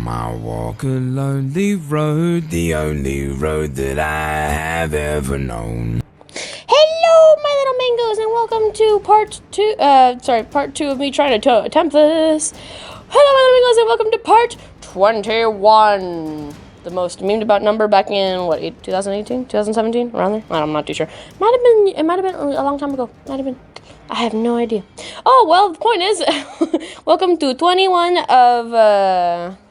I walk a lonely road, the only road that I have ever known. Hello, my little mangoes, and welcome to part two of me trying to attempt this. Hello, my little mangoes, and welcome to part 21. The most memed about number back in, 2018, 2017, around there? I'm not too sure. It might have been a long time ago. Might have been. I have no idea. Oh, well, the point is, welcome to 21 of,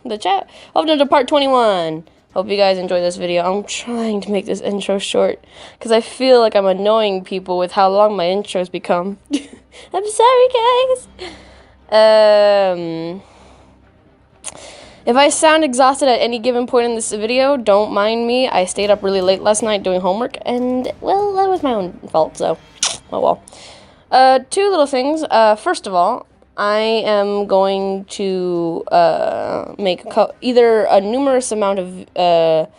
the chat. Welcome to part 21. Hope you guys enjoy this video. I'm trying to make this intro short, because I feel like I'm annoying people with how long my intros become. I'm sorry, guys. If I sound exhausted at any given point in this video, don't mind me. I stayed up really late last night doing homework, and, well, that was my own fault, so, oh well. Two little things. First of all, I am going to, make either a numerous amount of, well,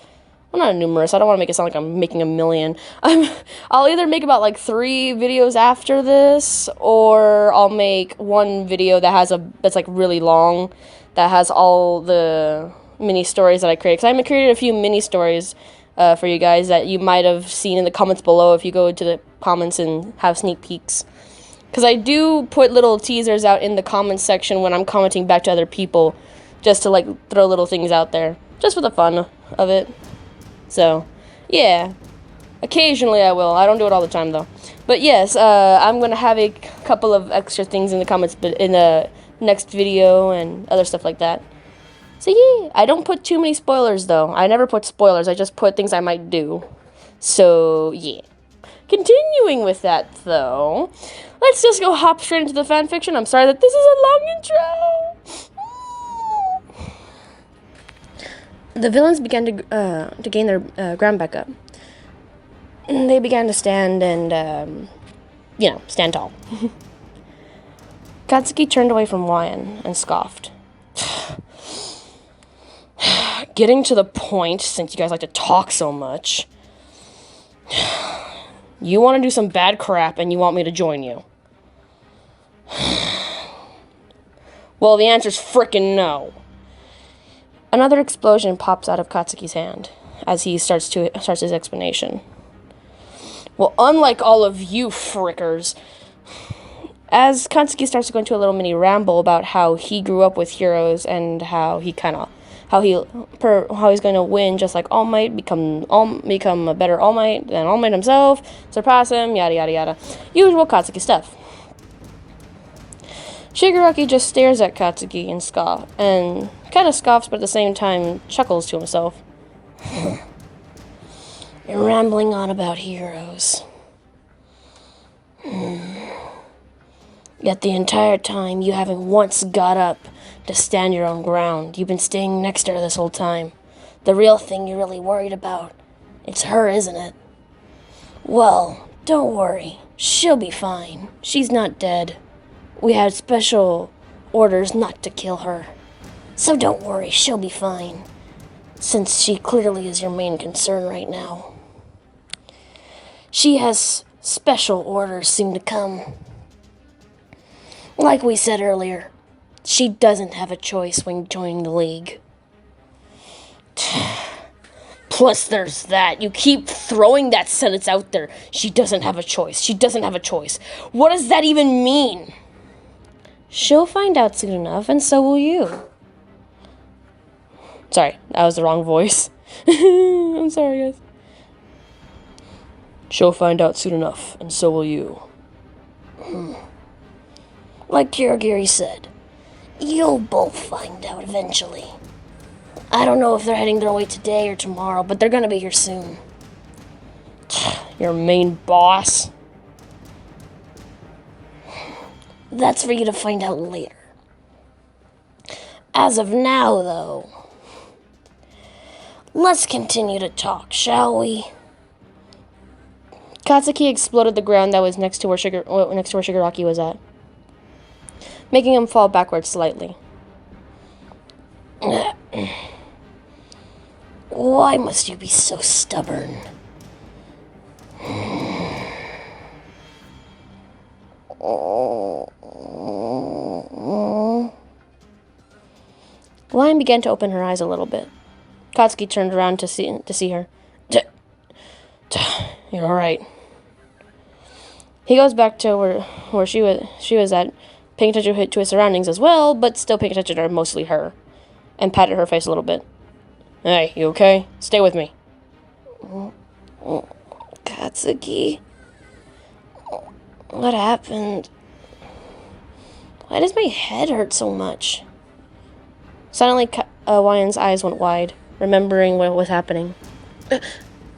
not a numerous, I don't want to make it sound like I'm making a million. I'll either make about, like, 3 videos after this, or I'll make one video that's, like, really long, that has all the mini stories that I created. Because I created a few mini stories, for you guys that you might have seen in the comments below if you go to the comments and have sneak peeks. Because I do put little teasers out in the comments section when I'm commenting back to other people, just to, like, throw little things out there, just for the fun of it. So, yeah. Occasionally I will. I don't do it all the time, though. But yes, I'm going to have a couple of extra things in the comments in the next video and other stuff like that. So, yeah. I don't put too many spoilers, though. I never put spoilers. I just put things I might do. So, yeah. Continuing with that, though, let's just go hop straight into the fanfiction. I'm sorry that this is a long intro. The villains began to gain their ground back up. And they began to stand and, stand tall. Katsuki turned away from Lion and scoffed. Getting to the point, since you guys like to talk so much. You want to do some bad crap and you want me to join you. Well, the answer's frickin' no. Another explosion pops out of Katsuki's hand as he starts his explanation. Well, unlike all of you frickers, as Katsuki starts to go into a little mini ramble about how he grew up with heroes and how he's going to win, just like All Might, become a better All Might than All Might himself, surpass him, yada yada yada. Usual Katsuki stuff. Shigaraki just stares at Katsuki and kind of scoffs, but at the same time chuckles to himself. You're rambling on about heroes. Yet the entire time you haven't once got up to stand your own ground. You've been staying next to her this whole time. The real thing you're really worried about, it's her, isn't it? Well, don't worry. She'll be fine. She's not dead. We had special orders not to kill her. So don't worry, she'll be fine. Since she clearly is your main concern right now. She has special orders soon to come. Like we said earlier, she doesn't have a choice when joining the League. Plus there's that. You keep throwing that sentence out there. She doesn't have a choice. She doesn't have a choice. What does that even mean? She'll find out soon enough, and so will you. Sorry, that was the wrong voice. I'm sorry, guys. She'll find out soon enough, and so will you. Like Kirigiri said, you'll both find out eventually. I don't know if they're heading their way today or tomorrow, but they're gonna be here soon. Your main boss? That's for you to find out later. As of now, though, let's continue to talk, shall we? Katsuki exploded the ground that was next to where Shigaraki was at, making him fall backwards slightly. Why must you be so stubborn? Lion began to open her eyes a little bit. Katsuki turned around to see her. You're all right. He goes back to where she was at, paying attention to his surroundings as well, but still paying attention to mostly her, and patted her face a little bit. Hey, you okay? Stay with me. Katsuki, what happened? Why does my head hurt so much? Suddenly, Wyan's eyes went wide, remembering what was happening.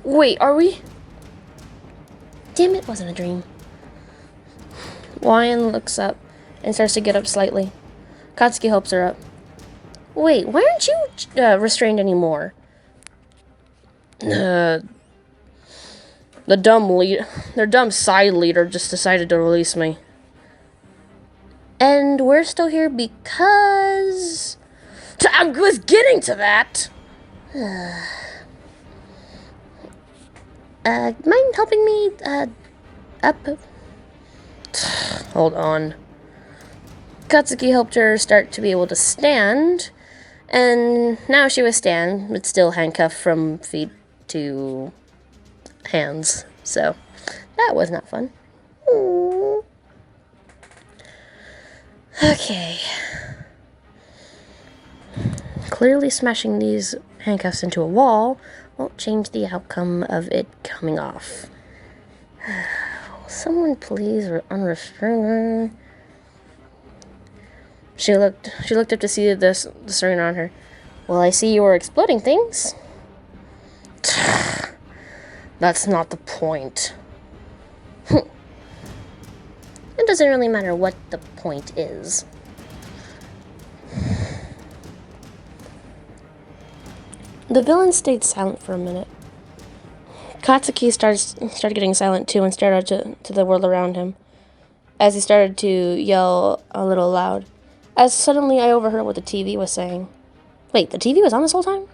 Wait, are we? Damn, it wasn't a dream. Wyan looks up and starts to get up slightly. Katsuki helps her up. Wait, why aren't you restrained anymore? Their dumb side leader just decided to release me. And we're still here because... I was getting to that! Mind helping me, up? Hold on. Katsuki helped her start to be able to stand, and now she was stand, but still handcuffed from feet to hands, so that was not fun. Ooh. Okay. Clearly smashing these handcuffs into a wall won't change the outcome of it coming off. Someone please unrestrain her. She looked up to see the string on her. Well, I see you were exploding things. That's not the point. It doesn't really matter what the point is. The villain stayed silent for a minute. Katsuki started getting silent too and stared out to the world around him, as he started to yell a little loud. As suddenly I overheard what the TV was saying. Wait, the TV was on this whole time?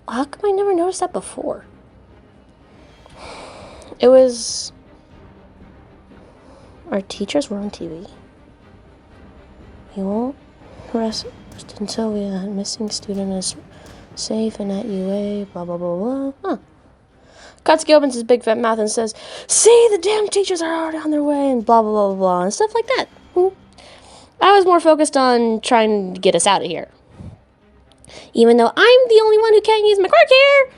How come I never noticed that before? It was... Our teachers were on TV. We won't rest until we a missing student is safe and at UA, blah, blah, blah, blah. Huh. Katsuki opens his big fat mouth and says, "See, the damn teachers are already on their way," and blah, blah, blah, blah, blah, and stuff like that. I was more focused on trying to get us out of here. Even though I'm the only one who can't use my quirk here.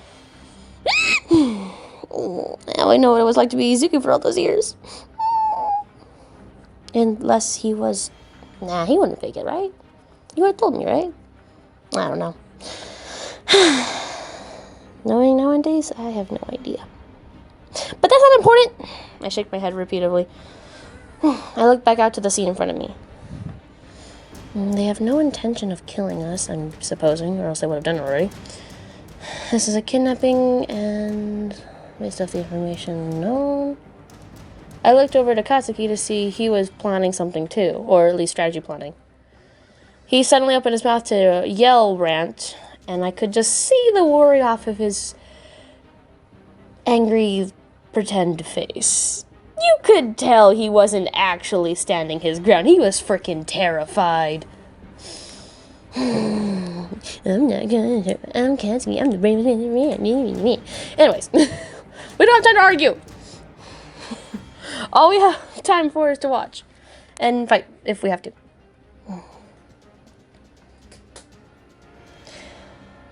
Now I know what it was like to be Izuku for all those years. Unless he was... Nah, he wouldn't fake it, right? You would have told me, right? I don't know. Knowing nowadays, I have no idea. But that's not important. I shake my head repeatedly. I look back out to the scene in front of me. They have no intention of killing us, I'm supposing, or else they would have done it already. This is a kidnapping, and based off the information known... I looked over to Katsuki to see he was planning something too, or at least strategy planning. He suddenly opened his mouth to yell rant, and I could just see the worry off of his angry pretend face. You could tell he wasn't actually standing his ground. He was freaking terrified. I'm not gonna... I'm Katsuki. I'm the bravest man in the... Anyways, we don't have time to argue. All we have time for is to watch. And fight, if we have to.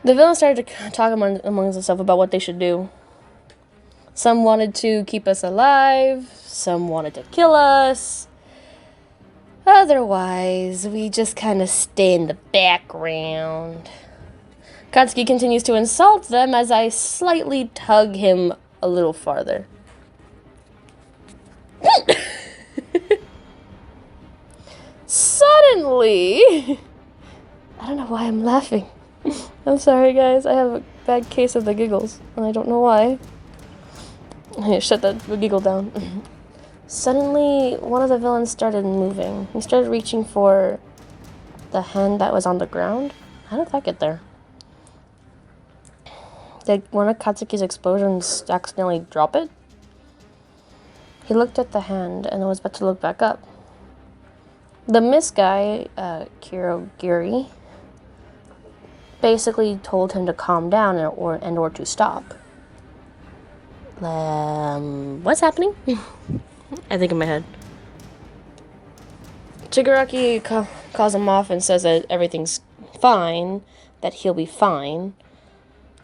The villains started to talk amongst themselves about what they should do. Some wanted to keep us alive. Some wanted to kill us. Otherwise, we just kind of stay in the background. Katsuki continues to insult them as I slightly tug him a little farther. Suddenly... I don't know why I'm laughing. I'm sorry, guys. I have a bad case of the giggles, and I don't know why. Hey, shut that giggle down. Suddenly, one of the villains started moving. He started reaching for the hand that was on the ground. How did that get there? Did one of Katsuki's explosions accidentally drop it? He looked at the hand and was about to look back up. The Miss guy, Kirogiri, basically told him to calm down or to stop. What's happening? I think in my head. Shigaraki calls him off and says that everything's fine, that he'll be fine.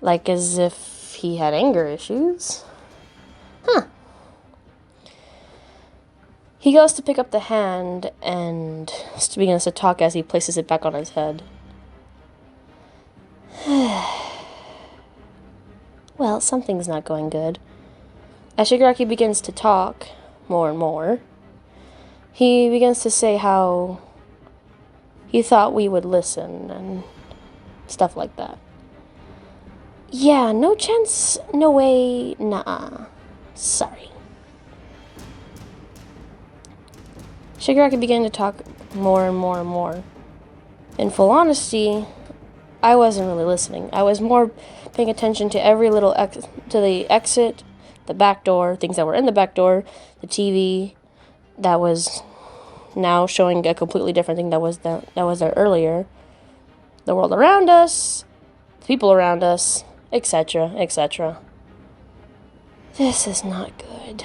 Like as if he had anger issues. Huh. He goes to pick up the hand and begins to talk as he places it back on his head. Well, something's not going good. As Shigaraki begins to talk more and more, he begins to say how he thought we would listen and stuff like that. Yeah, no chance, no way, nah. Sorry. Shigaraki began to talk more and more and more. In full honesty, I wasn't really listening. I was more paying attention to every little to the exit, the back door, things that were in the back door, the TV that was now showing a completely different thing that was there earlier, the world around us, the people around us, etc., etc. This is not good.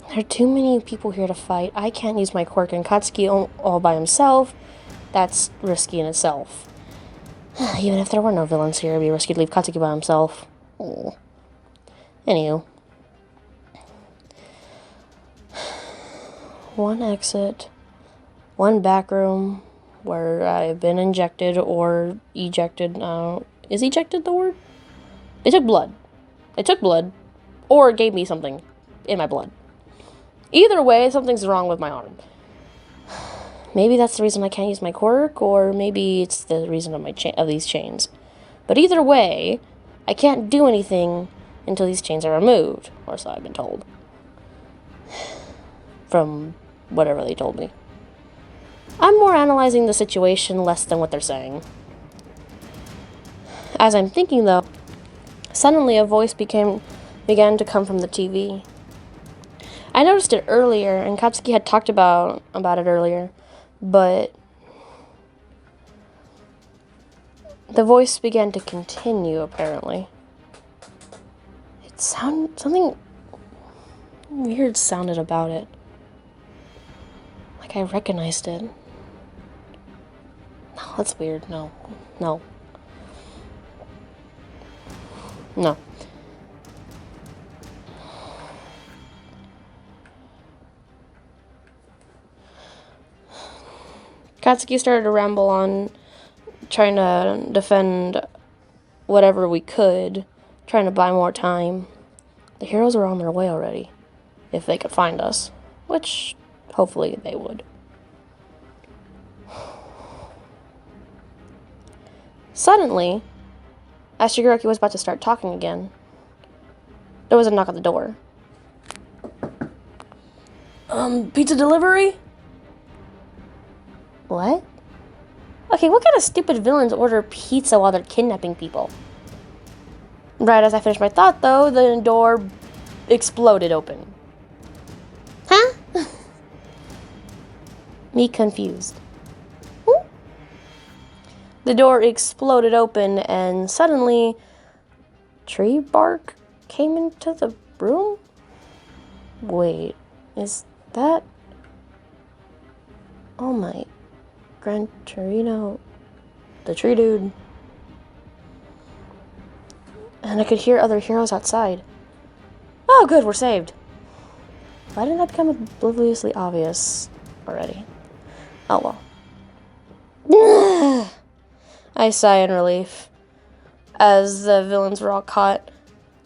There are too many people here to fight. I can't use my quirk, and Katsuki all by himself. That's risky in itself. Even if there were no villains here, it'd be risky to leave Katsuki by himself. Oh. Anywho. One exit. One back room where I've been injected or ejected. Is ejected the word? They took blood. They took blood. Or it gave me something in my blood. Either way, something's wrong with my arm. Maybe that's the reason I can't use my quirk, or maybe it's the reason of these chains. But either way, I can't do anything until these chains are removed, or so I've been told. From whatever they told me. I'm more analyzing the situation less than what they're saying. As I'm thinking, though, suddenly a voice began to come from the TV. I noticed it earlier, and Katsuki had talked about it earlier, but the voice began to continue, apparently. Something weird sounded about it. Like I recognized it. No, that's weird. No. Katsuki started to ramble on, trying to defend whatever we could, trying to buy more time. The heroes were on their way already, if they could find us, which hopefully they would. Suddenly, as Shigaraki was about to start talking again, there was a knock at the door. Pizza delivery? What? Okay, what kind of stupid villains order pizza while they're kidnapping people? Right as I finished my thought, though, the door exploded open. Huh? Me confused. The door exploded open, and suddenly, tree bark came into the room? Wait, is that... Oh my... Gran Torino, the tree dude. And I could hear other heroes outside. Oh, good, we're saved. Why didn't that become obliviously obvious already? Oh well. I sigh in relief as the villains were all caught.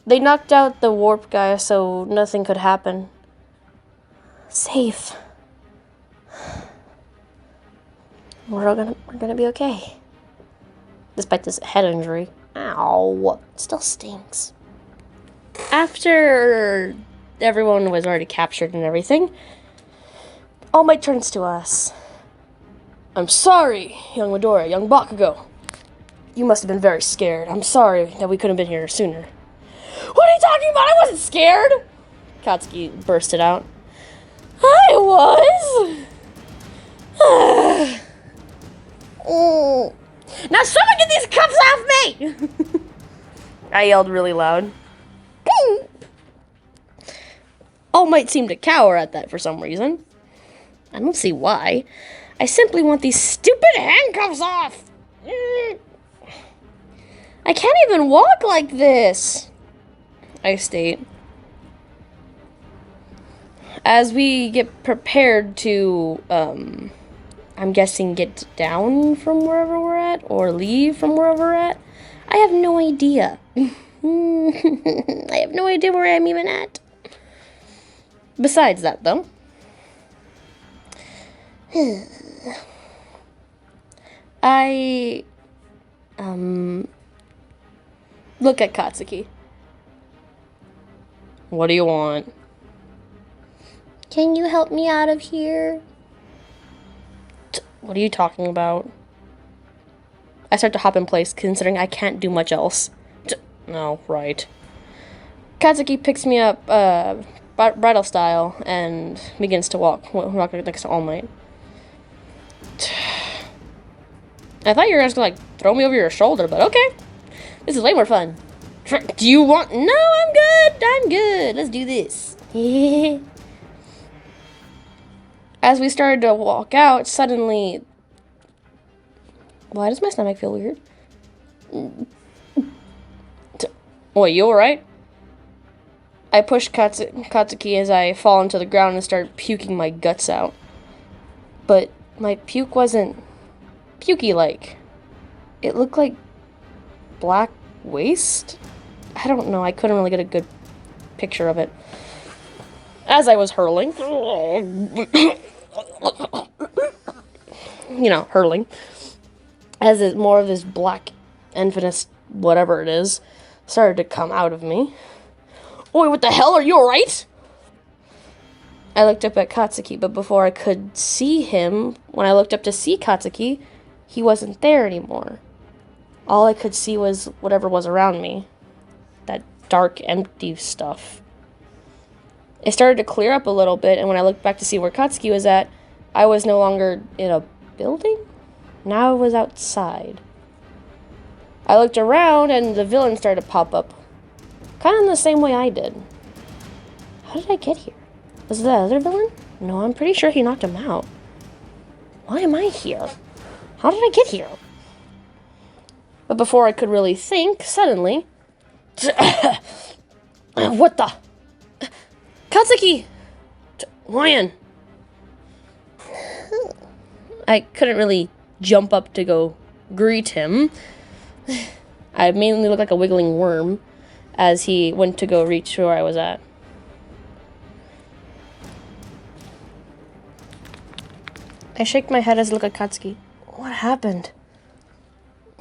They knocked out the warp guy so nothing could happen. Safe. We're gonna be okay. Despite this head injury. Ow. It still stings. After everyone was already captured and everything, All Might turns to us. I'm sorry, young Midoriya, young Bakugo. You must have been very scared. I'm sorry that we couldn't have been here sooner. What are you talking about? I wasn't scared! Katsuki bursted out. I was! Oh. Now someone get these cups off me! I yelled really loud. All Might seemed to cower at that for some reason. I don't see why. I simply want these stupid handcuffs off! I can't even walk like this! I state. As we get prepared to, I'm guessing get down from wherever we're at, or leave from wherever we're at, I have no idea. I have no idea where I'm even at. Besides that, though, I, look at Katsuki. What do you want? Can you help me out of here? What are you talking about? I start to hop in place, considering I can't do much else. No, right. Katsuki picks me up, bridal style, and begins to walk next to All Might. I thought you were just gonna, throw me over your shoulder, but okay. This is way more fun. Do you want... No, I'm good. I'm good. Let's do this. As we started to walk out, suddenly... Why does my stomach feel weird? Wait, you alright? I push Katsuki as I fall into the ground and start puking my guts out. But my puke wasn't pukey-like. It looked like black waste? I don't know. I couldn't really get a good picture of it. As I was hurling. Hurling. As more of this black, infinite, whatever it is, started to come out of me. Oi, what the hell? Are you alright? I looked up at Katsuki, but before I could see him, when I looked up to see Katsuki, he wasn't there anymore. All I could see was whatever was around me. That dark, empty stuff. It started to clear up a little bit, and when I looked back to see where Katsuki was at, I was no longer in a building? Now I was outside. I looked around, and the villain started to pop up. Kind of in the same way I did. How did I get here? Was it the other villain? No, I'm pretty sure he knocked him out. Why am I here? How did I get here? But before I could really think, suddenly... What the... Katsuki! Lion! I couldn't really jump up to go greet him. I mainly looked like a wiggling worm as he went to go reach where I was at. I shake my head as I look at Katsuki. What happened?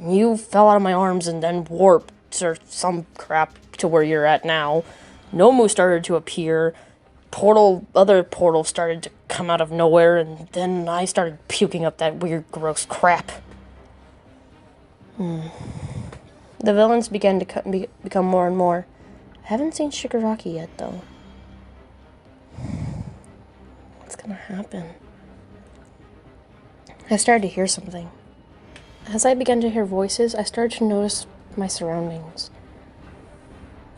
You fell out of my arms and then warped or some crap to where you're at now. Nomu started to appear. Other portals started to come out of nowhere, and then I started puking up that weird, gross crap. The villains began to become more and more. I haven't seen Shigaraki yet, though. What's gonna happen? I started to hear something. As I began to hear voices, I started to notice my surroundings.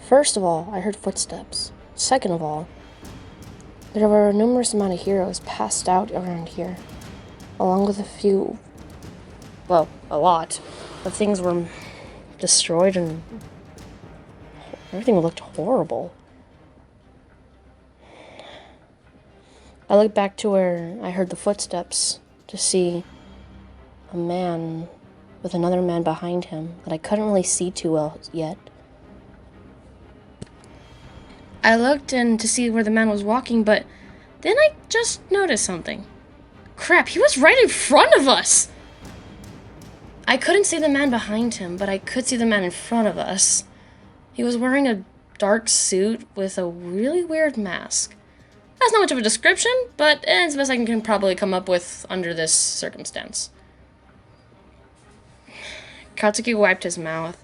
First of all, I heard footsteps. Second of all, there were a numerous amount of heroes passed out around here, along with a lot of things were destroyed and everything looked horrible. I looked back to where I heard the footsteps to see a man with another man behind him that I couldn't really see too well yet. I looked in to see where the man was walking, but then I just noticed something. Crap, he was right in front of us! I couldn't see the man behind him, but I could see the man in front of us. He was wearing a dark suit with a really weird mask. That's not much of a description, but it's the best I can probably come up with under this circumstance. Katsuki wiped his mouth.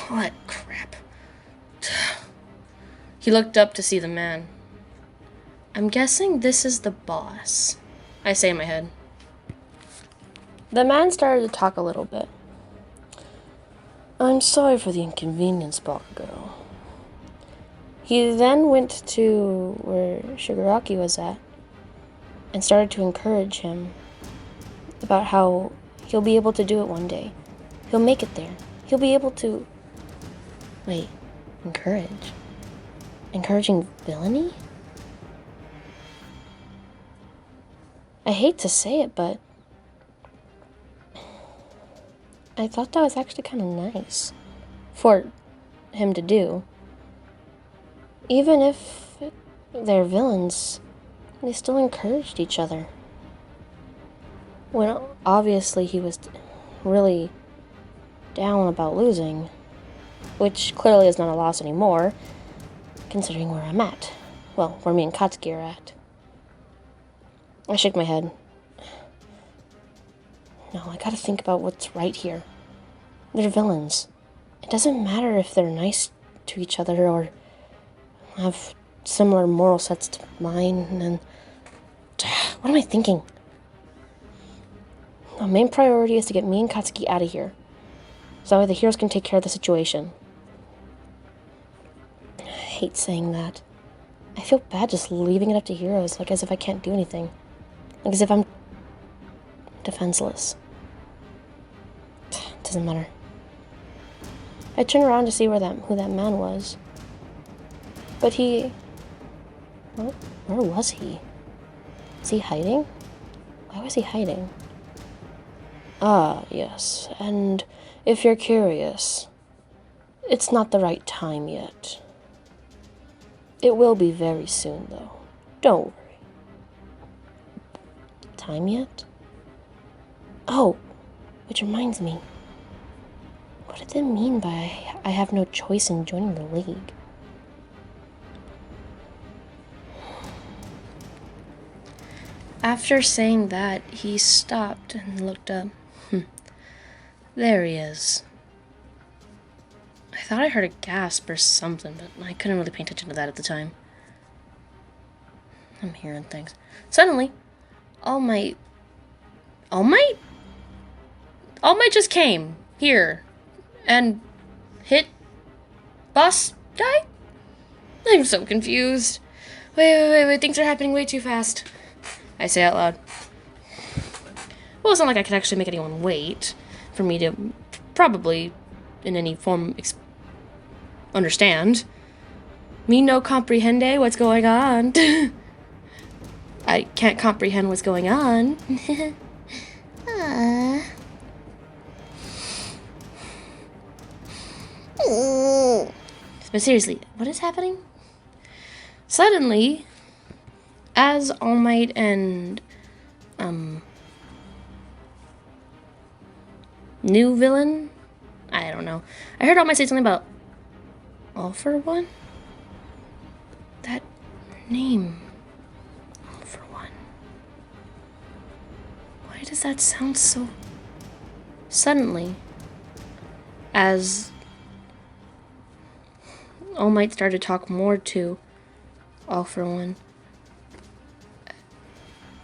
What crap. He looked up to see the man. I'm guessing this is the boss. I say in my head. The man started to talk a little bit. I'm sorry for the inconvenience, Bakugo. He then went to where Shigaraki was at and started to encourage him about how he'll be able to do it one day. He'll make it there. He'll be able to... Wait, encourage? Encouraging villainy? I hate to say it, but I thought that was actually kind of nice for him to do. Even if they're villains, they still encouraged each other. When obviously he was really down about losing, which clearly is not a loss anymore, considering where I'm at. Well, where me and Katsuki are at. I shake my head. No, I gotta think about what's right here. They're villains. It doesn't matter if they're nice to each other or have similar moral sets to mine, and... What am I thinking? The main priority is to get me and Katsuki out of here, so that way the heroes can take care of the situation. I hate saying that. I feel bad just leaving it up to heroes, like as if I can't do anything. Like as if I'm defenseless. Doesn't matter. I turned around to see who that man was. But he... Where was he? Is he hiding? Why was he hiding? Ah, yes. And if you're curious, it's not the right time yet. It will be very soon, though. Don't worry. Time yet? Oh, which reminds me. What did they mean by I have no choice in joining the league? After saying that, he stopped and looked up. There he is. I thought I heard a gasp or something, but I couldn't really pay attention to that at the time. I'm hearing things. Suddenly, All Might just came here and hit boss guy? I'm so confused. Wait, things are happening way too fast. I say out loud. Well, it's not like I could actually make anyone wait for me to probably, in any form, understand. Me no comprehende what's going on. I can't comprehend what's going on. But seriously, what is happening? Suddenly, as All Might and new villain, I don't know. I heard All Might say something about All for One. That name, All for One. Why does that sound so suddenly? As All Might started to talk more to All for One,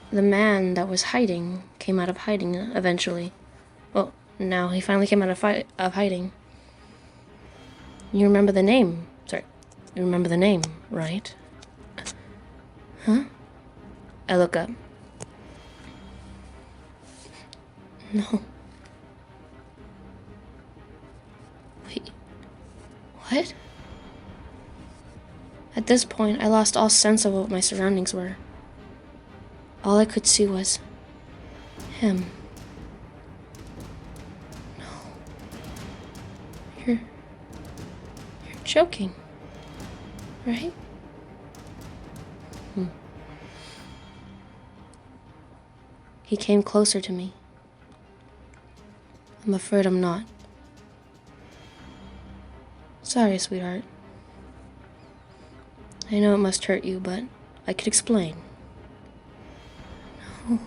the man that was hiding came out of hiding eventually. Well, now he finally came out of hiding. You remember the name? Sorry. You remember the name, right? Huh? I look up. No. Wait. What? At this point, I lost all sense of what my surroundings were. All I could see was him. No. You're joking, right? He came closer to me. I'm afraid I'm not. Sorry, sweetheart. I know it must hurt you, but I could explain. No.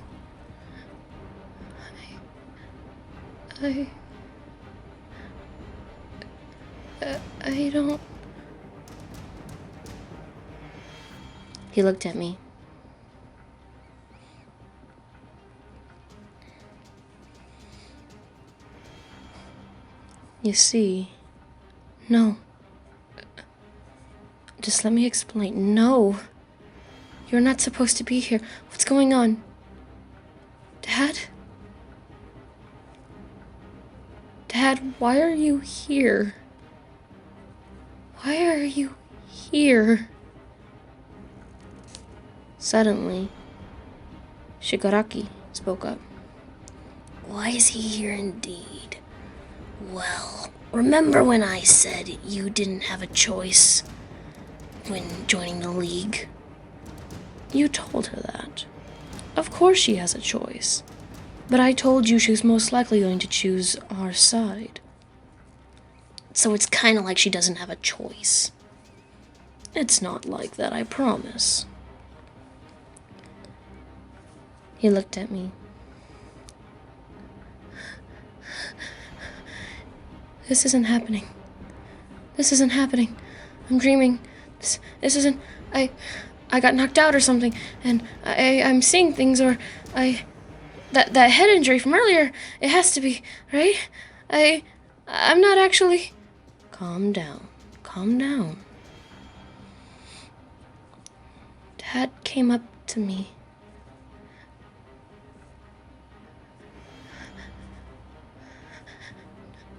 I don't... He looked at me. You see, no. Just let me explain. No. You're not supposed to be here. What's going on? Dad? Dad, why are you here? Why are you here? Suddenly, Shigaraki spoke up. Why is he here indeed? Well, remember when I said you didn't have a choice when joining the League? You told her that. Of course she has a choice. But I told you she was most likely going to choose our side. So it's kind of like she doesn't have a choice. It's not like that, I promise. He looked at me. This isn't happening. This isn't happening. I'm dreaming. This isn't... I got knocked out or something, and I'm seeing things, or that head injury from earlier, it has to be, right? I'm not actually... Calm down. Calm down. Dad came up to me.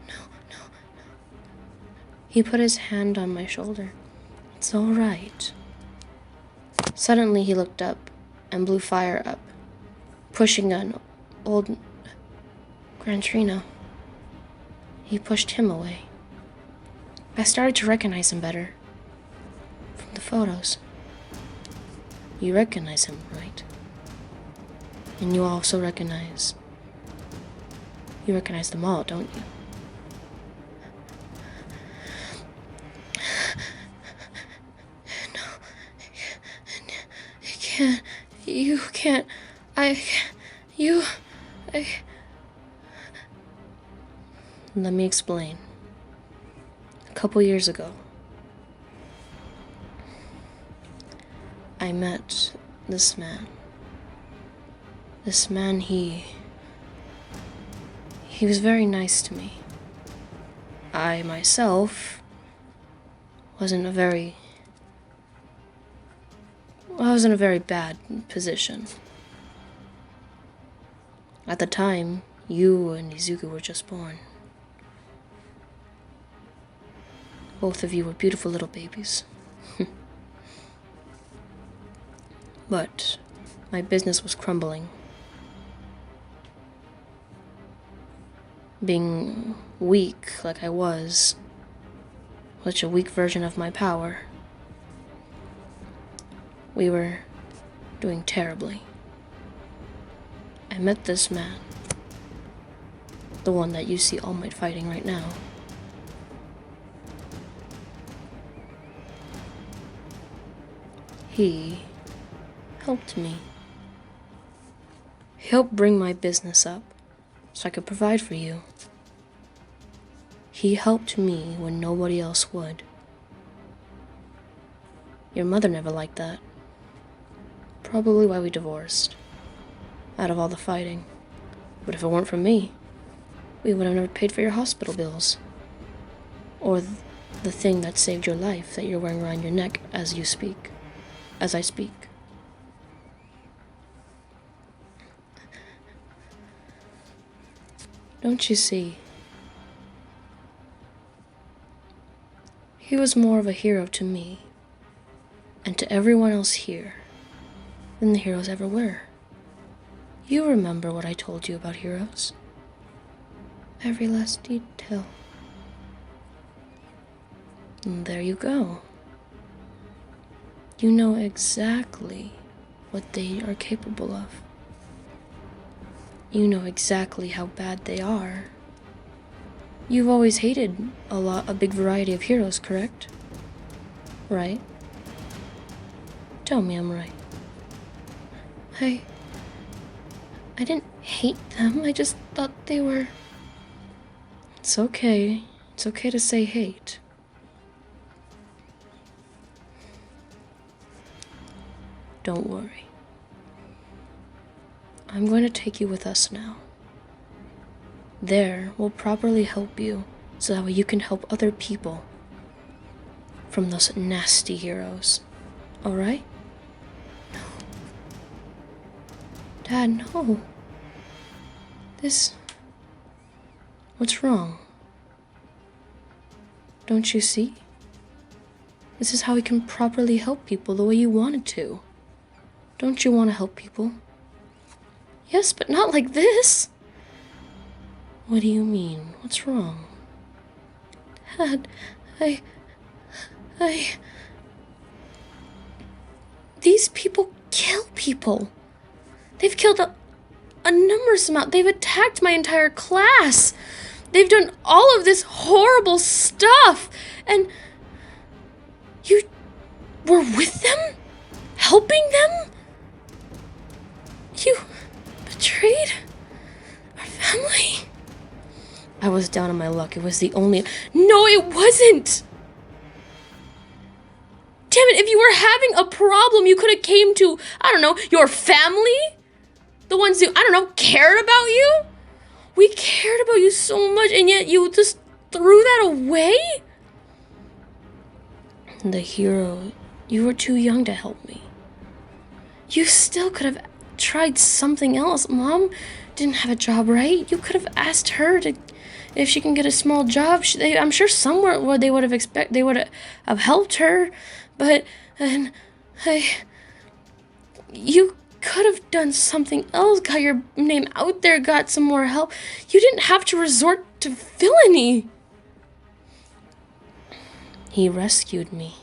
No. He put his hand on my shoulder. It's all right. Suddenly he looked up and blew fire up, pushing an old Gran Torino. He pushed him away. I started to recognize him better from the photos. You recognize him, right? And you also recognize... You recognize them all, don't you? You can't, Let me explain. A couple years ago, I met this man. This man, he was very nice to me. I myself was in a very bad position. At the time, you and Izuku were just born. Both of you were beautiful little babies. But my business was crumbling. Being weak like I was, such a weak version of my power, we were doing terribly. I met this man, the one that you see All Might fighting right now. He helped me. He helped bring my business up so I could provide for you. He helped me when nobody else would. Your mother never liked that. Probably why we divorced, out of all the fighting. But if it weren't for me, we would have never paid for your hospital bills. Or the thing that saved your life that you're wearing around your neck as I speak. Don't you see? He was more of a hero to me, and to everyone else here, than the heroes ever were. You remember what I told you about heroes? Every last detail. And there you go. You know exactly what they are capable of. You know exactly how bad they are. You've always hated a big variety of heroes, correct? Right? Tell me I'm right. I didn't hate them, I just thought they were... It's okay. It's okay to say hate. Don't worry. I'm going to take you with us now. There, we'll properly help you so that way you can help other people from those nasty heroes. Alright? No. Dad, no. What's wrong? Don't you see? This is how we can properly help people the way you wanted to. Don't you want to help people? Yes, but not like this. What do you mean? What's wrong? Dad, These people kill people. They've killed a numerous amount. They've attacked my entire class. They've done all of this horrible stuff. And you were with them? Helping them? You betrayed our family? I was down on my luck. It was the only... No, it wasn't! Damn it, if you were having a problem, you could have came to, I don't know, your family? The ones who, I don't know, cared about you? We cared about you so much, and yet you just threw that away? The hero, you were too young to help me. You still could have tried something else. Mom didn't have a job, right? You could have asked her to, if she can get a small job. I'm sure somewhere where they would have helped her, but you could have done something else, got your name out there, got some more help. You didn't have to resort to villainy. He rescued me.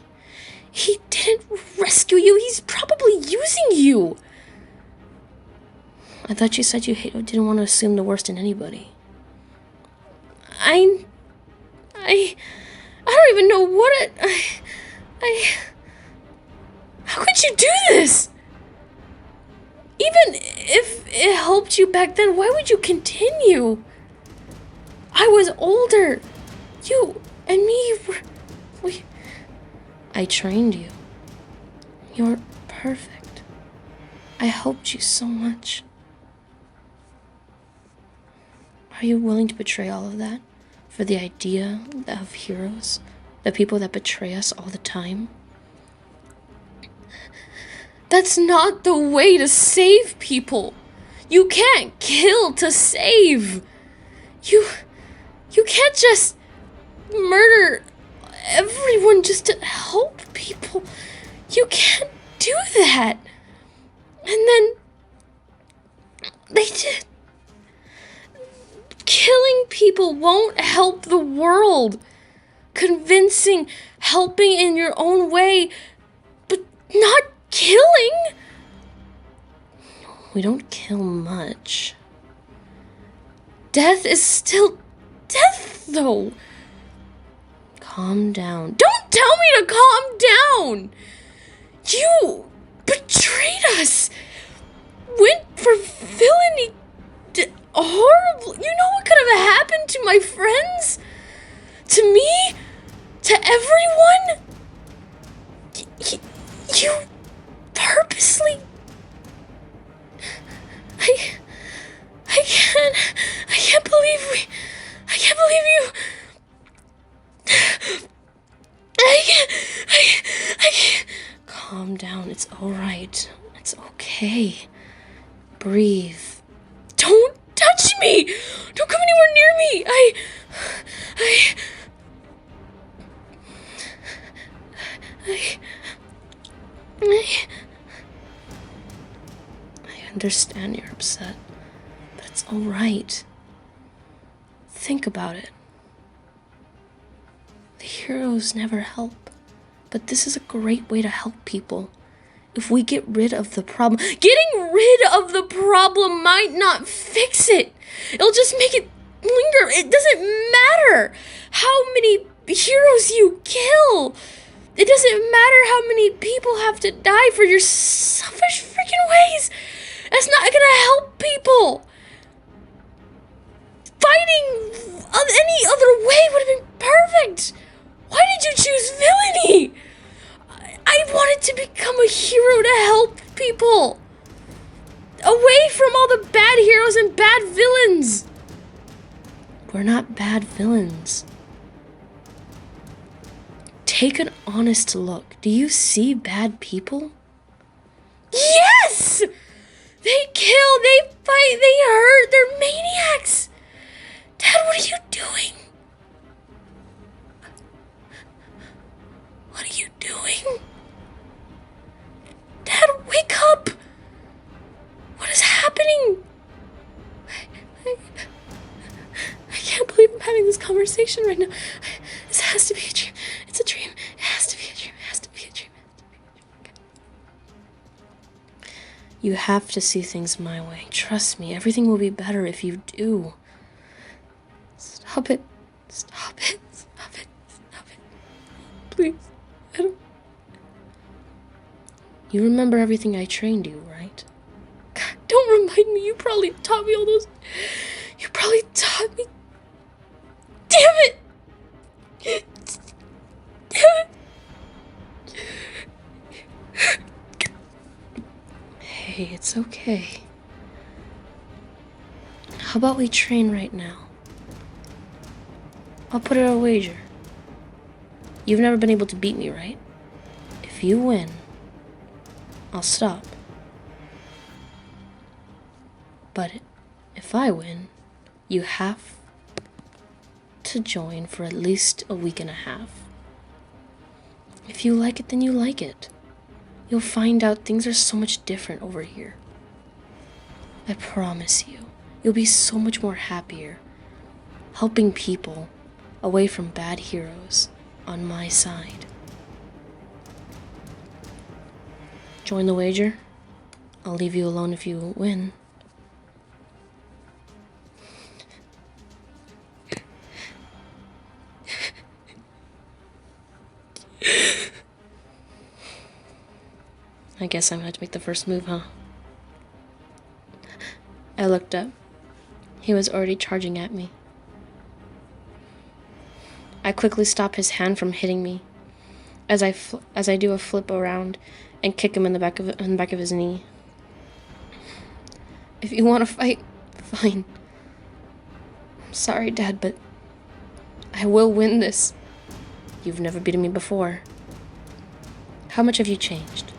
He didn't rescue you. He's probably using you. I thought you said you didn't want to assume the worst in anybody. I don't even know what how could you do this? Even if it helped you back then, why would you continue? I was older. You and me I trained you. You're perfect. I helped you so much. Are you willing to betray all of that for the idea of heroes? The people that betray us all the time? That's not the way to save people. You can't kill to save. You can't just murder everyone just to help people. You can't do that. And then they did. Killing people won't help the world. Convincing, helping in your own way, but not killing. We don't kill much. Death is still death, though. Calm down. Don't tell me to calm down! You betrayed us! Went for villainy! Horrible! You know what could have happened to my friends? To me? To everyone? You purposely... I can't believe you... I can't. Calm down, it's alright. It's okay. Breathe. Don't touch me! Don't come anywhere near me! I understand you're upset, but it's alright. Think about it. The heroes never help, but this is a great way to help people. If we get rid of the problem, getting rid of the problem might not fix it. It'll just make it linger. It doesn't matter how many heroes you kill. It doesn't matter how many people have to die for your selfish freaking ways. That's not gonna help people. Fighting any other way would have been perfect. Why did you choose villainy? I wanted to become a hero to help people. Away from all the bad heroes and bad villains. We're not bad villains. Take an honest look. Do you see bad people? Yes! They kill, they fight, they hurt, they're maniacs! Dad, what are you doing? What are you doing? Dad, wake up! What is happening? I can't believe I'm having this conversation right now. This has to be a dream. It's a dream. It has to be a dream. It has to be a dream. You have to see things my way. Trust me, everything will be better if you do. Stop it. Stop it. Stop it. Stop it. Please. I don't... You remember everything I trained you, right? God, don't remind me. You probably taught me all those... You probably taught me... Damn it! Damn it! Hey, it's okay. How about we train right now? I'll put it on a wager. You've never been able to beat me, right? If you win, I'll stop. But if I win, you have to join for at least a week and a half. If you like it, then you like it. You'll find out things are so much different over here. I promise you, you'll be so much more happier helping people away from bad heroes on my side. Join the wager. I'll leave you alone if you win. I guess I'm gonna have to make the first move, huh? I looked up. He was already charging at me. I quickly stop his hand from hitting me as I do a flip around and kick him in the back of his knee. If you want to fight, fine. I'm sorry, Dad, but I will win this. You've never beaten me before. How much have you changed?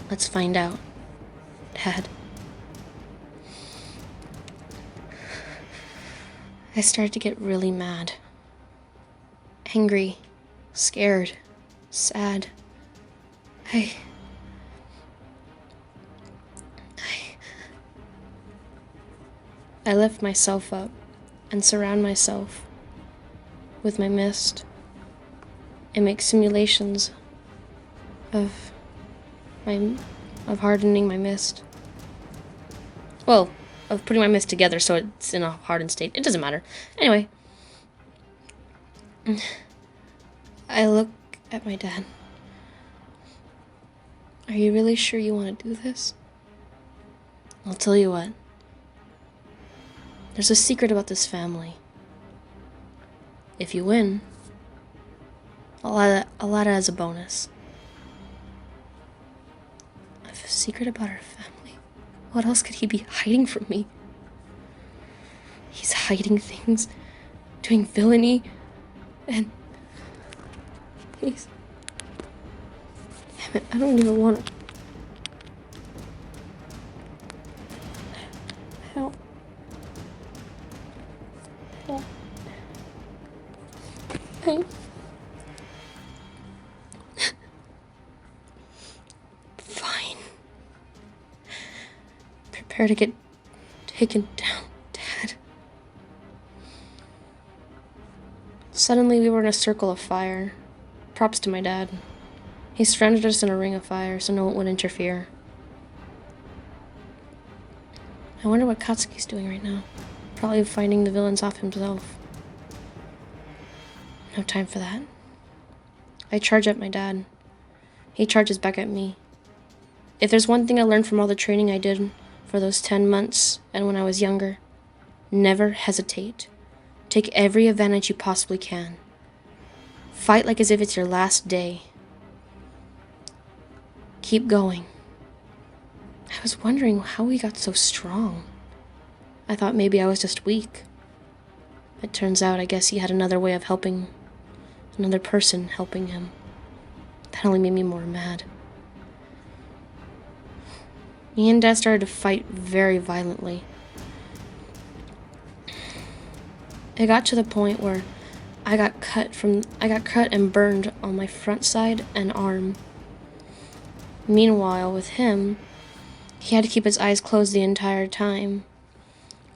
Let's find out, Dad. I started to get really mad. Angry, scared, sad. I lift myself up and surround myself with my mist and make simulations of hardening my mist. Well, of putting my mist together so it's in a hardened state. It doesn't matter. Anyway, I look at my dad. Are you really sure you want to do this? I'll tell you what. There's a secret about this family. If you win, I'll add it as a bonus. I have a secret about our family. What else could he be hiding from me? He's hiding things, doing villainy, and he's... Damn it, I don't even want to... Help. Help. Help. Fine. Prepare to get taken down, Dad. Suddenly we were in a circle of fire. Props to my dad. He surrounded us in a ring of fire so no one would interfere. I wonder what Katsuki's doing right now. Probably fighting the villains off himself. No time for that. I charge at my dad. He charges back at me. If there's one thing I learned from all the training I did for those 10 months and when I was younger, never hesitate. Take every advantage you possibly can. Fight like as if it's your last day. Keep going. I was wondering how he got so strong. I thought maybe I was just weak. It turns out I guess he had another way of helping another person helping him. That only made me more mad. Me and Dad started to fight very violently. It got to the point where I got cut and burned on my front side and arm. Meanwhile, with him, he had to keep his eyes closed the entire time,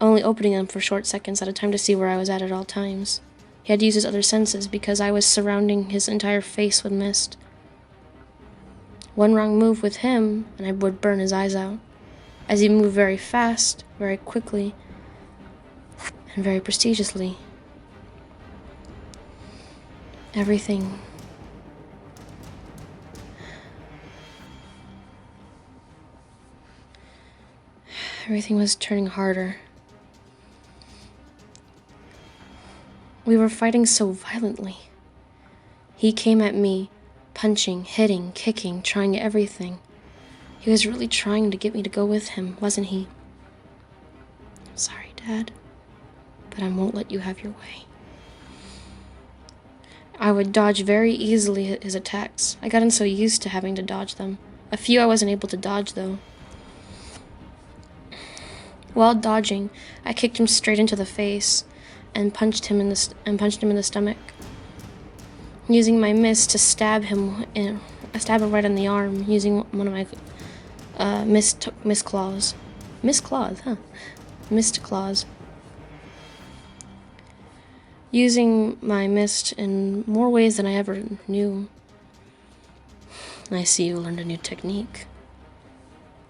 only opening them for short seconds at a time to see where I was at all times. He had to use his other senses because I was surrounding his entire face with mist. One wrong move with him, and I would burn his eyes out, as he moved very fast, very quickly, and very prestigiously. Everything was turning harder. We were fighting so violently. He came at me, punching, hitting, kicking, trying everything. He was really trying to get me to go with him, wasn't he? I'm sorry, Dad, but I won't let you have your way. I would dodge very easily his attacks. I gotten so used to having to dodge them. A few I wasn't able to dodge, though. While dodging, I kicked him straight into the face and punched him in the stomach, using my mist to stab him right in the arm, using one of my mist claws. Mist claws. Using my mist in more ways than I ever knew. I see you learned a new technique.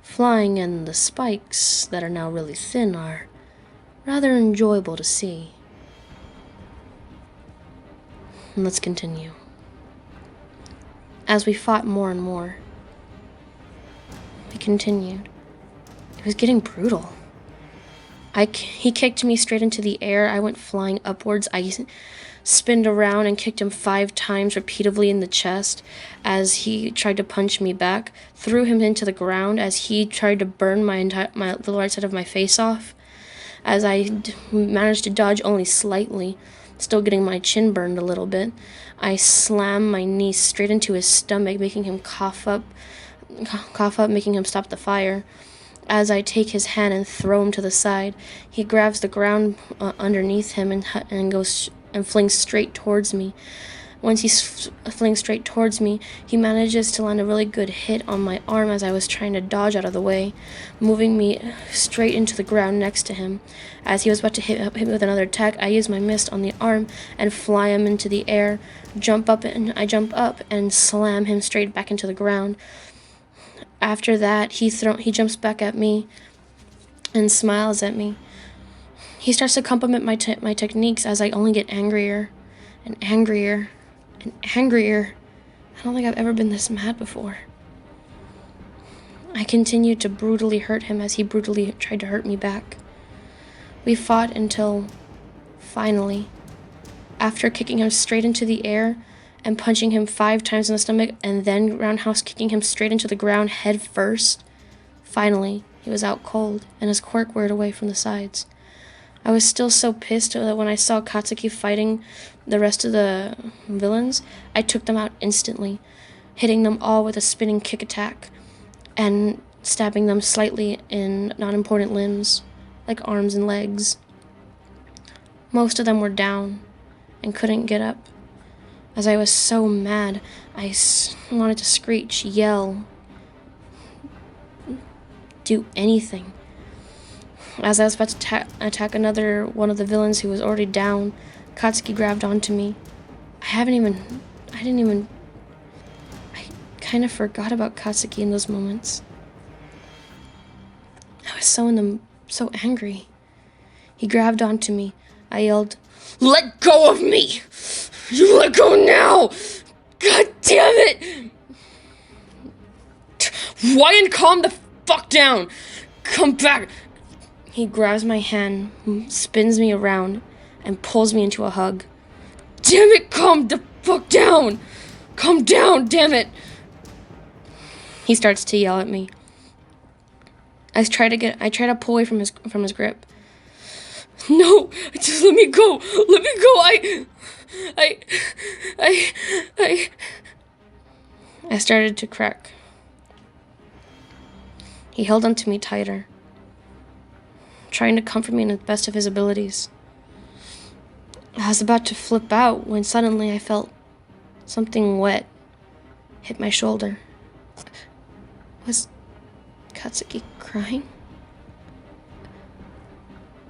Flying and the spikes that are now really thin are rather enjoyable to see. Let's continue. As we fought more and more, we continued. It was getting brutal. He kicked me straight into the air. I went flying upwards. I spinned around and kicked him 5 times repeatedly in the chest as he tried to punch me back. Threw him into the ground as he tried to burn the right side of my face off. As I managed to dodge only slightly, still getting my chin burned a little bit, I slammed my knee straight into his stomach, making him cough up, making him stop the fire. As I take his hand and throw him to the side, he grabs the ground underneath him and goes and flings straight towards me. Once he's flings straight towards me, he manages to land a really good hit on my arm as I was trying to dodge out of the way, moving me straight into the ground next to him. As he was about to hit me with another attack, I use my mist on the arm and fly him into the air. I jump up and slam him straight back into the ground. After that, he jumps back at me and smiles at me. He starts to compliment my techniques as I only get angrier and angrier and angrier. I don't think I've ever been this mad before. I continued to brutally hurt him as he brutally tried to hurt me back. We fought until, finally, after kicking him straight into the air and punching him 5 times in the stomach and then roundhouse kicking him straight into the ground head first, finally, he was out cold and his quirk whirred away from the sides. I was still so pissed that when I saw Katsuki fighting the rest of the villains, I took them out instantly, hitting them all with a spinning kick attack and stabbing them slightly in non-important limbs, like arms and legs. Most of them were down and couldn't get up. As I was so mad, I wanted to screech, yell, do anything. As I was about to attack another one of the villains who was already down, Katsuki grabbed onto me. I kind of forgot about Katsuki in those moments. I was so angry. He grabbed onto me. I yelled, "Let go of me! You let go now! God damn it! Wyatt, calm the fuck down! Come back!" He grabs my hand, spins me around, and pulls me into a hug. "Damn it, calm the fuck down! Calm down, damn it!" He starts to yell at me. I try to pull away from his grip. "No, just let me go! Let me go! I, I, I, I started to crack. He held onto me tighter, trying to comfort me in the best of his abilities. I was about to flip out when suddenly I felt something wet hit my shoulder. Was Katsuki crying?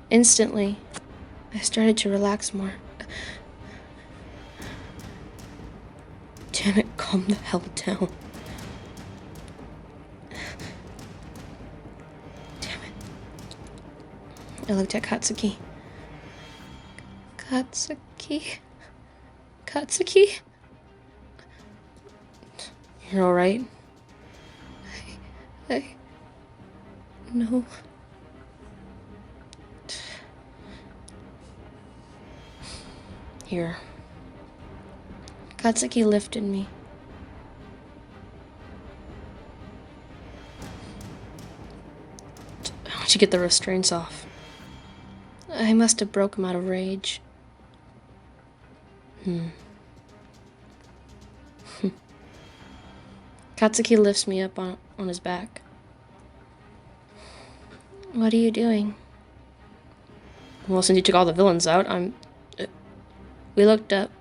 Instantly, I started to relax more. Damn it, calm the hell down. Damn it. I looked at Katsuki. Katsuki? Katsuki? You're alright? No. Here. Katsuki lifted me. Why don't you get the restraints off? I must have broke him out of rage. Katsuki lifts me up on his back. What are you doing? Well, since you took all the villains out, we looked up.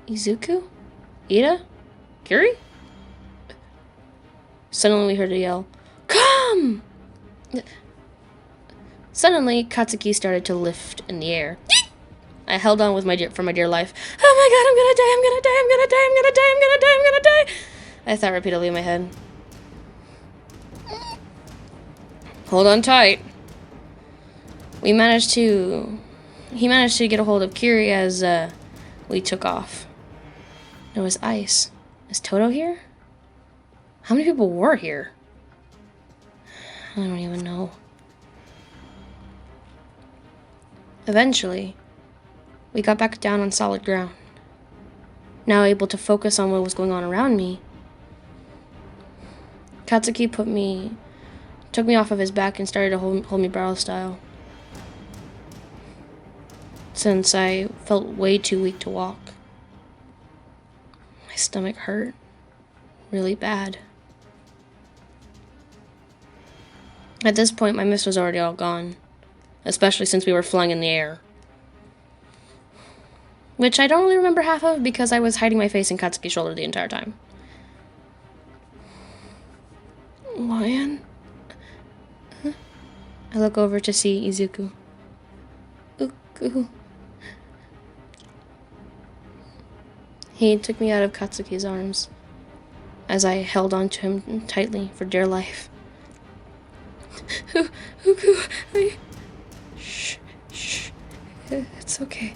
Izuku? Ida? Kiri? Suddenly we heard a yell. Come! Suddenly, Katsuki started to lift in the air. I held on for my dear life. Oh my god, I'm gonna die, I'm gonna die, I'm gonna die, I'm gonna die, I'm gonna die, I'm gonna die! I thought repeatedly in my head. Hold on tight. He managed to get a hold of Kiri as we took off. There was ice. Is Toto here? How many people were here? I don't even know. Eventually, we got back down on solid ground. Now able to focus on what was going on around me, Katsuki took me off of his back and started to hold me barrel style. Since I felt way too weak to walk. My stomach hurt really bad. At this point, my mist was already all gone, especially since we were flying in the air. Which I don't really remember half of because I was hiding my face in Katsuki's shoulder the entire time. Lion? I look over to see Izuku. Uku. He took me out of Katsuki's arms as I held on to him tightly for dear life. Uku, shh. It's okay.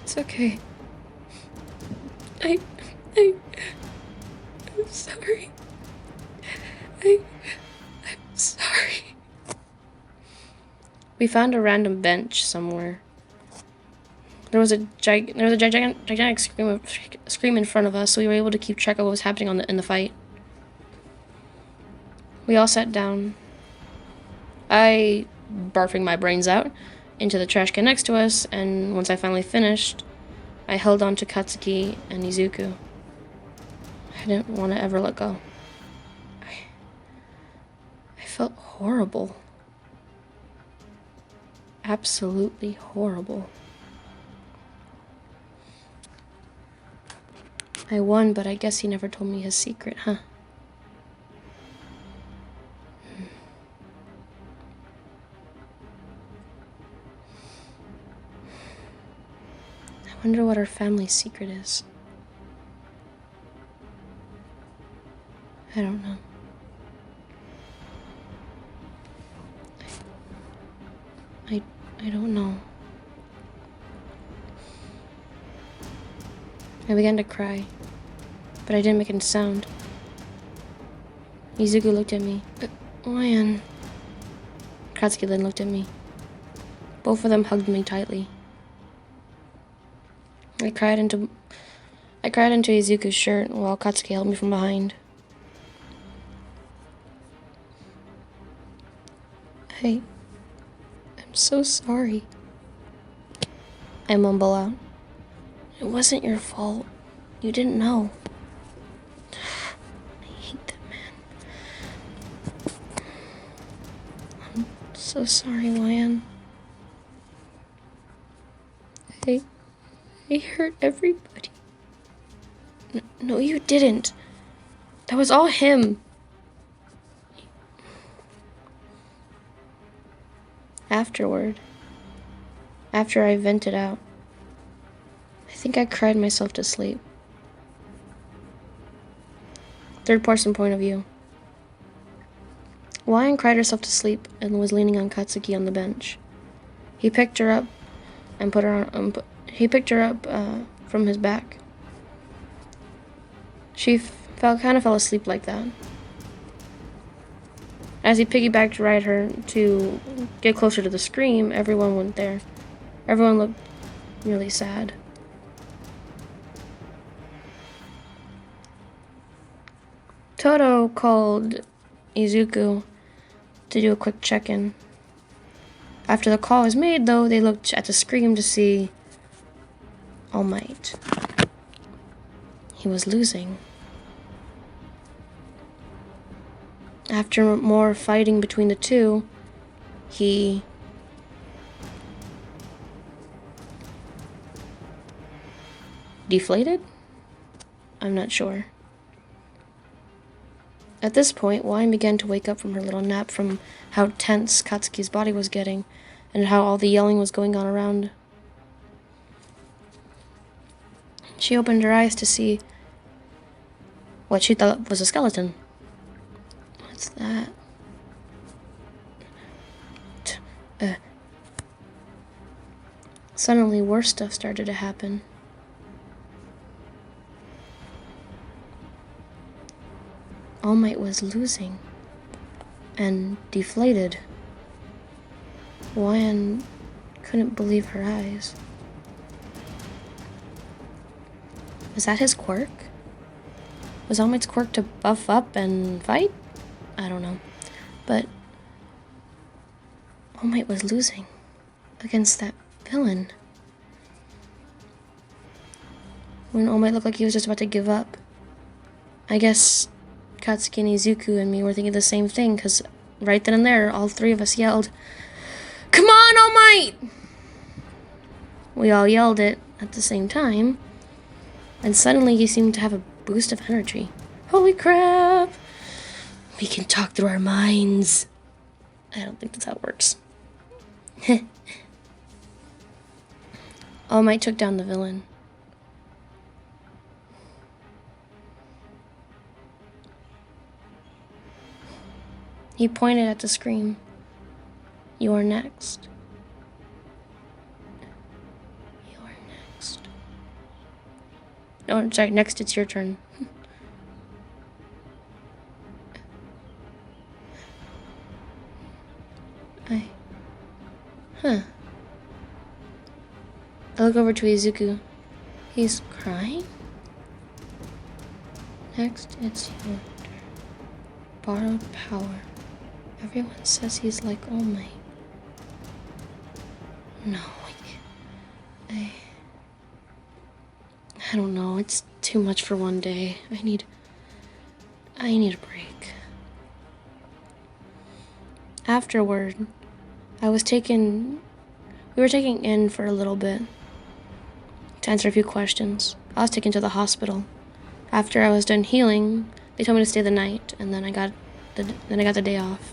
It's okay. I'm sorry. I'm sorry. We found a random bench somewhere. There was a gigantic scream in front of us, so we were able to keep track of what was happening in the fight. We all sat down. I barfing my brains out into the trash can next to us, and once I finally finished, I held on to Katsuki and Izuku. I didn't want to ever let go. I felt horrible. Absolutely horrible. I won, but I guess he never told me his secret, huh? I wonder what our family's secret is. I don't know. I don't know. I began to cry, but I didn't make any sound. Izuku looked at me. Lion. Katsuki then looked at me. Both of them hugged me tightly. I cried into Izuku's shirt while Katsuki held me from behind. I'm so sorry. I mumble out. It wasn't your fault. You didn't know. I hate that man. I'm so sorry, Ryan. I hurt everybody. No, you didn't. That was all him. Afterward, after I vented out, I think I cried myself to sleep. Third person point of view. Lion cried herself to sleep and was leaning on Katsuki on the bench. He picked her up and put her on. He picked her up from his back. She kind of fell asleep like that. As he piggybacked to ride her to get closer to the scream, everyone went there. Everyone looked really sad. Toto called Izuku to do a quick check-in. After the call was made, though, they looked at the scream to see All Might. He was losing. After more fighting between the two, he deflated? I'm not sure. At this point, Wine began to wake up from her little nap from how tense Katsuki's body was getting and how all the yelling was going on around. She opened her eyes to see what she thought was a skeleton. What's that? Suddenly, worse stuff started to happen. All Might was losing and deflated. Wyan couldn't believe her eyes. Was that his quirk? Was All Might's quirk to buff up and fight? I don't know. But All Might was losing against that villain. When All Might looked like he was just about to give up. I guess Katsuki and Izuku and me were thinking the same thing, because right then and there, all three of us yelled, "Come on, All Might!" We all yelled it at the same time, and suddenly he seemed to have a boost of energy. Holy crap! We can talk through our minds. I don't think that's how it works. All Might took down the villain. He pointed at the scream. You are next. You are next. No, I'm sorry, next it's your turn. I look over to Izuku. He's crying? Next, it's your turn. Borrowed power. Everyone says he's like All Might. No, I don't know. It's too much for one day. I need a break. Afterward, we were taken in for a little bit to answer a few questions. I was taken to the hospital. After I was done healing, they told me to stay the night, and then I got the day off.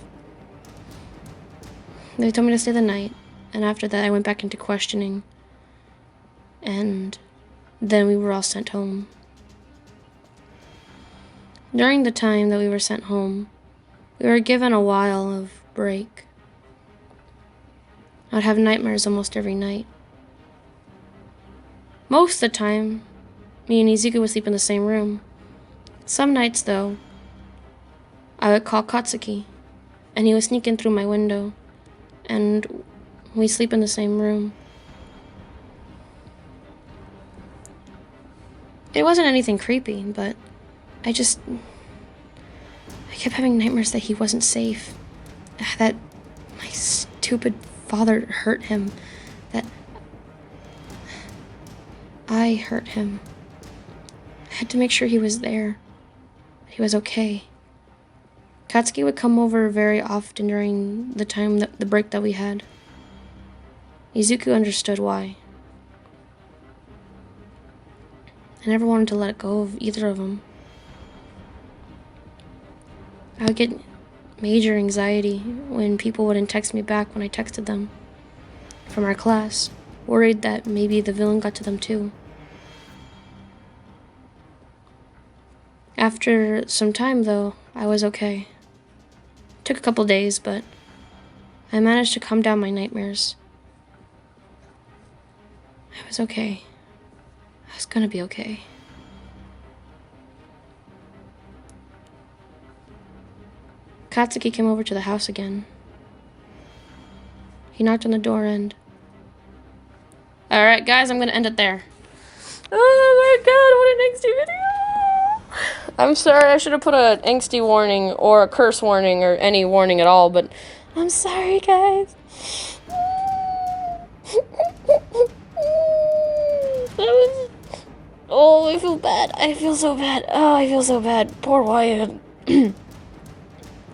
They told me to stay the night, and after that I went back into questioning, and then we were all sent home. During the time that we were sent home, we were given a while of break. I'd have nightmares almost every night. Most of the time, me and Izuku would sleep in the same room. Some nights, though, I would call Katsuki, and he would sneak in through my window, and we'd sleep in the same room. It wasn't anything creepy, but I kept having nightmares that he wasn't safe, that my stupid father hurt him, that I hurt him. I had to make sure he was there. He was okay. Katsuki would come over very often during the break that we had. Izuku understood why. I never wanted to let go of either of them. I would get major anxiety when people wouldn't text me back when I texted them from our class, worried that maybe the villain got to them too. After some time, though, I was okay. It took a couple days, but I managed to calm down my nightmares. I was okay. I was gonna be okay. Katsuki came over to the house again. He knocked on the door and... Alright, guys, I'm gonna end it there. Oh my god, what an angsty video! I'm sorry, I should have put an angsty warning or a curse warning or any warning at all, but I'm sorry, guys. Oh, I feel bad. I feel so bad. Oh, I feel so bad. Poor Wyatt. And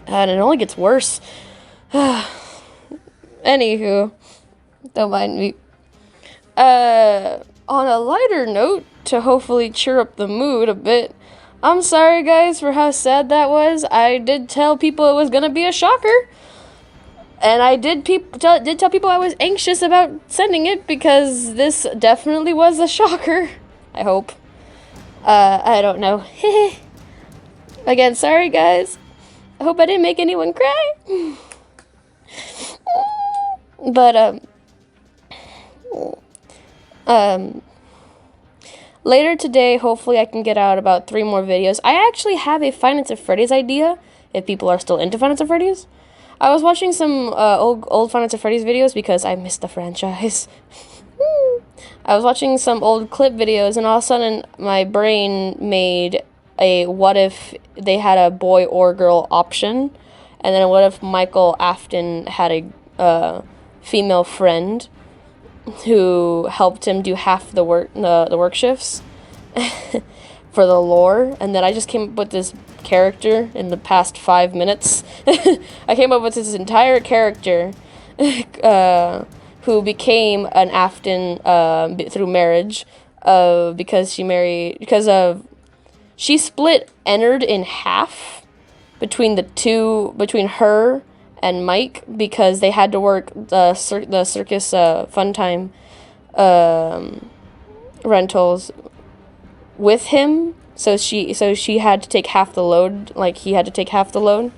it only gets worse. Anywho, don't mind me. On a lighter note, to hopefully cheer up the mood a bit, I'm sorry guys for how sad that was. I did tell people it was gonna be a shocker. And I did tell people I was anxious about sending it because this definitely was a shocker. I hope. I don't know. Again, sorry guys. I hope I didn't make anyone cry. But, later today, hopefully I can get out about 3 more videos. I actually have a Five Nights at Freddy's idea, if people are still into Five Nights at Freddy's. I was watching some old Five Nights at Freddy's videos because I missed the franchise. I was watching some old clip videos, and all of a sudden my brain made a what if they had a boy or girl option, and then what if Michael Afton had a female friend who helped him do half the work shifts for the lore, and then I just came up with this character in the past 5 minutes. I came up with this entire character who became an Afton through marriage because she split Ennard in half between her and Mike because they had to work the circus fun time rentals with him, so she had to take half the load, like he had to take half the load,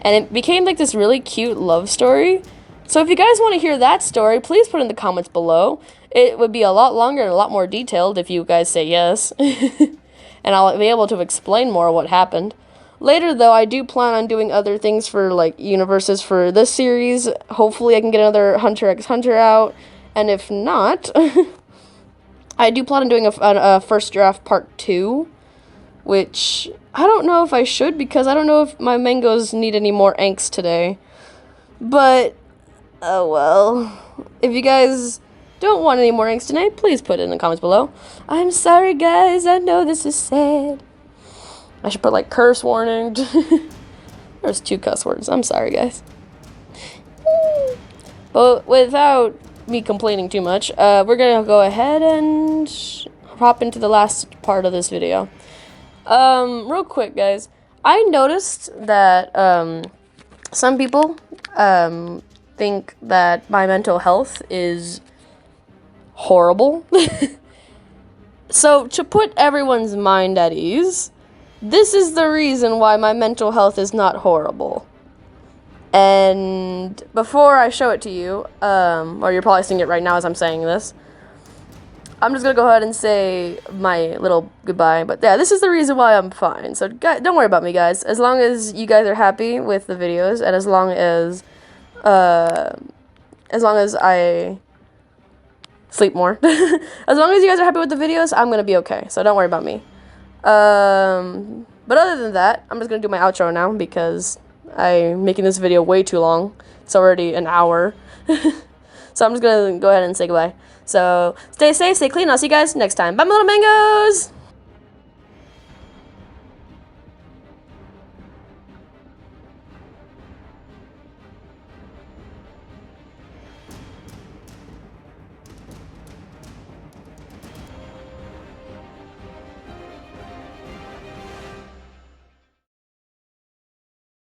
and it became like this really cute love story. So if you guys want to hear that story, please put it in the comments below. It would be a lot longer and a lot more detailed if you guys say yes. And I'll be able to explain more what happened. Later, though, I do plan on doing other things for, like, universes for this series. Hopefully I can get another Hunter x Hunter out. And if not, I do plan on doing a first draft part 2. Which, I don't know if I should, because I don't know if my mangoes need any more angst today. But, oh well. If you guys don't want any more angst tonight, please put it in the comments below. I'm sorry, guys. I know this is sad. I should put, like, curse warning. There's 2 cuss words. I'm sorry, guys. But without me complaining too much, we're gonna go ahead and hop into the last part of this video. Real quick, guys. I noticed that, some people, think that my mental health is horrible. So, to put everyone's mind at ease, this is the reason why my mental health is not horrible. And before I show it to you, or you're probably seeing it right now as I'm saying this, I'm just gonna go ahead and say my little goodbye. But yeah, this is the reason why I'm fine. So guys, don't worry about me, guys. As long as you guys are happy with the videos, and as long as I sleep more, as long as you guys are happy with the videos, I'm gonna be okay. So don't worry about me. But other than that, I'm just gonna do my outro now because I'm making this video way too long. It's already an hour. So I'm just gonna go ahead and say goodbye. So stay safe, stay clean. I'll see you guys next time. Bye, my little mangoes.